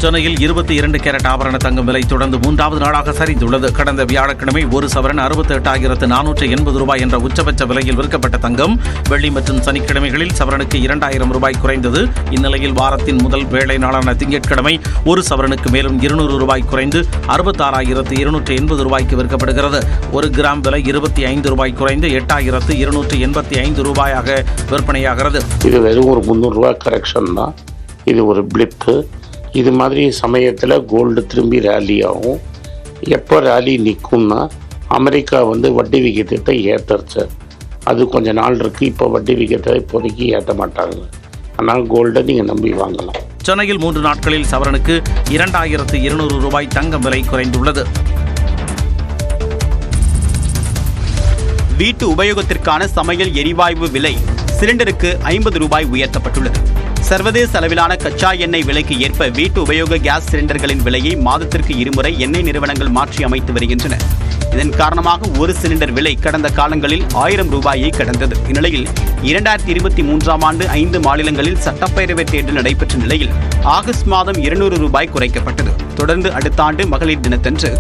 சென்னையில் 22 கேரட் ஆபரண தங்கம் விலை தொடர்ந்து 3வது நாளாக சரிந்துள்ளது. கடந்த வியாழக்கிழமை ஒரு சவரன் 68,480 ரூபாய் என்ற உச்சபட்ச விலையில் விற்கப்பட்ட தங்கம் வெள்ளி மற்றும் சனிக்கிழமைகளில் சவரனுக்கு 2,000 ரூபாய் குறைந்தது. இந்நிலையில் வாரத்தின் முதல் வேலை நாளான திங்கட்கிழமை ஒரு சவரனுக்கு மேலும் 200 ரூபாய் குறைந்து 66,280 ரூபாய்க்கு விற்கப்படுகிறது. 1 கிராம் விலை 25 ரூபாய் குறைந்து 8,285 ரூபாயாக விற்பனையாகிறது. இது வெறும் ஒரு 300 ரூபாய் கரெக்ஷன் தான். இது ஒரு பிளிப்பு. இது மாதிரி சமயத்தில் கோல்டு திரும்பி ரேலி ஆகும். எப்போ ரேலி நிற்கும்னா அமெரிக்கா வட்டி விகிதத்தை ஏற்றுச்சு. அது கொஞ்ச நாள் இருக்குது. இப்போ வட்டி விகிதத்தை இப்போதைக்கு ஏற்ற மாட்டாங்க. ஆனால் கோல்டை நீங்கள் நம்பி வாங்கலாம். சென்னையில் 3 நாட்களில் சவரனுக்கு 2,200 ரூபாய் தங்கம் விலை குறைந்துள்ளது. வீட்டு உபயோகத்திற்கான சமையல் எரிவாயு விலை சிலிண்டருக்கு 50 ரூபாய் உயர்த்தப்பட்டுள்ளது. சர்வதேச அளவிலான கச்சா எண்ணெய் விலைக்கு ஏற்ப வீட்டு உபயோக கேஸ் சிலிண்டர்களின் விலையை மாதத்திற்கு 2 முறை எண்ணெய் நிறுவனங்கள் மாற்றி அமைத்து வருகின்றன. இதன் காரணமாக ஒரு சிலிண்டர் விலை கடந்த காலங்களில் 1000 ரூபாயை கடந்தது. இந்நிலையில் 2023ஆம் ஆண்டு 5 மாநிலங்களில் சட்டப்பேரவைத் தேர்தல் நடைபெற்ற நிலையில் ஆகஸ்ட் மாதம் 200 ரூபாய் குறைக்கப்பட்டது. தொடர்ந்து அடுத்த ஆண்டு மகளிர் தினத்தன்று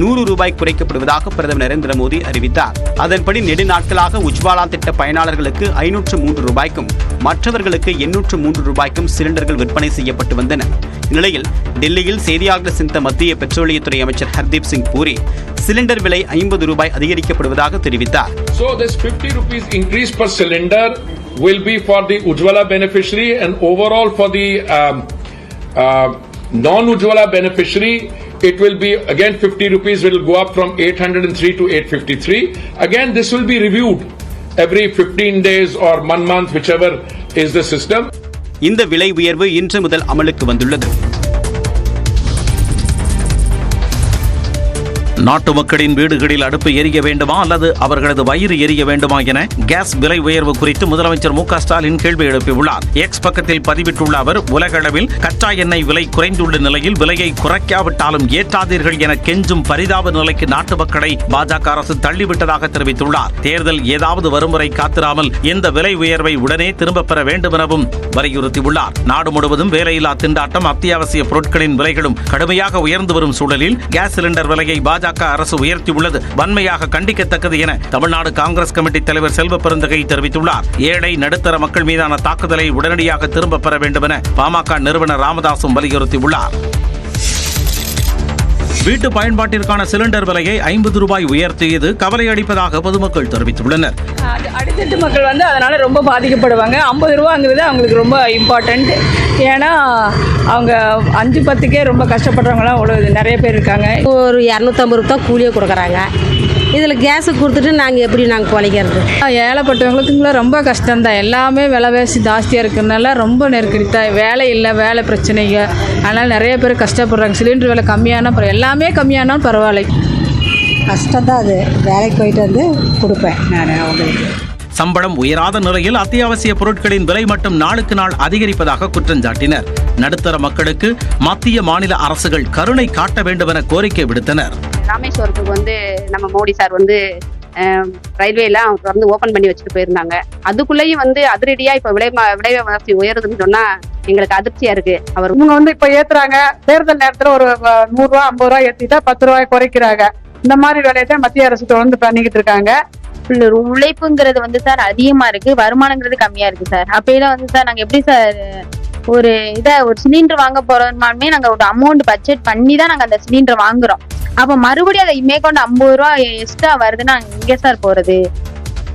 100 ரூபாய் குறைக்கப்படுவதாக பிரதமர் நரேந்திர மோடி அறிவித்தார். அதன்படி நெடுநாட்களாக உஜ்வாலா திட்ட பயனாளர்களுக்கு 503 ரூபாய்க்கும் மற்றவர்களுக்கு 803 ரூபாய்க்கும் சிலிண்டர்கள் விற்பனை செய்யப்பட்டு வந்தன. இந்நிலையில் டெல்லியில் செய்தியாளர்கள் சந்தித்த மத்திய பெட்ரோலியத்துறை அமைச்சர் ஹர்தீப் சிங் பூரி சிலிண்டர் விலை 50 ரூபாய் அதிகரிக்கப்படுவதாக தெரிவித்தார். So this 50 rupees increase per cylinder will be for the Ujjwala beneficiary, and overall for the non-Ujjwala beneficiary it will be again 50 rupees will go up from 803 to 853. Again this will be reviewed every 15 days or 1 month, whichever is the system. இந்த விலை உயர்வு இன்று முதல் அமலுக்கு வந்துள்ளது. நாட்டு மக்களின் வீடுகளில் அடுப்பு எரிய வேண்டுமா அல்லது அவர்களது வயிறு எரிய வேண்டுமா என கேஸ் விலை உயர்வு குறித்து முதலமைச்சர் மு.க. ஸ்டாலின் கேள்வி எழுப்பியுள்ளார். எக்ஸ் பக்கத்தில் பதிவிட்டுள்ள அவர், உலக அளவில் கச்சா எண்ணெய் விலை குறைந்துள்ள நிலையில் விலையை குறைக்காவிட்டாலும் ஏற்றாதீர்கள் என கெஞ்சும் பரிதாப நிலைக்கு நாட்டு மக்களை பாஜக அரசு தள்ளிவிட்டதாக தெரிவித்துள்ளார். தேர்தல் ஏதாவது வரும் வரை காத்திராமல் இந்த விலை உயர்வை உடனே திரும்பப் பெற வேண்டும் எனவும் வலியுறுத்தியுள்ளார். நாடு முழுவதும் வேலையில்லா திண்டாட்டம், அத்தியாவசிய பொருட்களின் விலைகளும் கடுமையாக உயர்ந்து வரும் சூழலில் கேஸ் சிலிண்டர் விலையை பாஜக அரசு உயர்த்தியுள்ளது வன்மையாக கண்டிக்கத்தக்கது என தமிழ்நாடு காங்கிரஸ் கமிட்டி தலைவர் செல்வ பெருந்தகை தெரிவித்துள்ளார். ஏழை நடுத்தர மக்கள் மீதான தாக்குதலை உடனடியாக திரும்பப் பெற வேண்டும் என பாமக நிறுவனர் ராமதாசும் வலியுறுத்தியுள்ளார். வீட்டு பயன்பாட்டிற்கான சிலிண்டர் விலையை 50 ரூபாய் உயர்த்தியது கவலை அளிப்பதாக பொதுமக்கள் தெரிவித்துள்ளனர். அடித்தட்டு மக்கள் அதனால ரொம்ப பாதிக்கப்படுவாங்க. 50 ரூபாங்கிறது அவங்களுக்கு ரொம்ப இம்பார்ட்டன்ட். ஏன்னா அவங்க 5-10க்கே ரொம்ப கஷ்டப்படுறவங்களாம் நிறைய பேர் இருக்காங்க. ஒரு 250 ரூபா கூலியை கொடுக்குறாங்க. இதில் கேஸு கொடுத்துட்டு நாங்கள் எப்படி குறைக்கிறது? ஏழைப்பட்டவங்களுக்குலாம் ரொம்ப கஷ்டம்தான். எல்லாமே விலைவாசி ஜாஸ்தியாக இருக்கிறதுனால ரொம்ப நெருக்கடி தான். வேலை இல்லை, வேலை பிரச்சனைங்க, அதனால் நிறைய பேர் கஷ்டப்படுறாங்க. சிலிண்டர் விலை கம்மியான எல்லாமே கம்மியானாலும் பரவாயில்ல. கஷ்டம் தான் அது. வேலைக்கு போயிட்டு கொடுப்பேன் நான் அவங்களுக்கு. சம்பளம் உயராத நிலையில் அத்தியாவசிய பொருட்களின் விலை மட்டும் நாளுக்கு நாள் அதிகரிப்பதாக குற்றம் சாட்டினர். நடுத்தர மக்களுக்கு மத்திய மாநில அரசுகள் கருணை காட்ட வேண்டும் என கோரிக்கை விடுத்தனர். ராமேஸ்வரத்துக்கு நம்ம மோடி சார் ரயில்வே எல்லாம் ஓபன் பண்ணி வச்சுட்டு போயிருந்தாங்க. அதுக்குள்ளேயும் அதிரடியா இப்ப விலைவாசி உயருதுன்னு சொன்னா எங்களுக்கு அதிர்ச்சியா இருக்கு. இவங்க இப்ப ஏத்துறாங்க. தேர்தல் நேரத்துல ஒரு 100 ரூபா 50 ரூபாய் ஏத்திட்டா 10 ரூபாய் குறைக்கிறாங்க. இந்த மாதிரி வேலையை தான் மத்திய அரசு தொடர்ந்து பண்ணிக்கிட்டு இருக்காங்க. உழைப்புங்கிறது சார் அதிகமா இருக்கு, வருமானங்கிறது கம்மியா இருக்கு சார். அப்பெல்லாம் சார் நாங்க எப்படி சார் ஒரு சிலிண்டர் வாங்க போறோம்னாலுமே நாங்க ஒரு அமௌண்ட் பட்ஜெட் பண்ணி தான் நாங்க அந்த சிலிண்டர் வாங்குறோம். அப்ப மறுபடியும் அதை மேற்கொண்டு 50 ரூபாய் எக்ஸ்ட்ரா வருதுன்னா எங்க சார் போறது?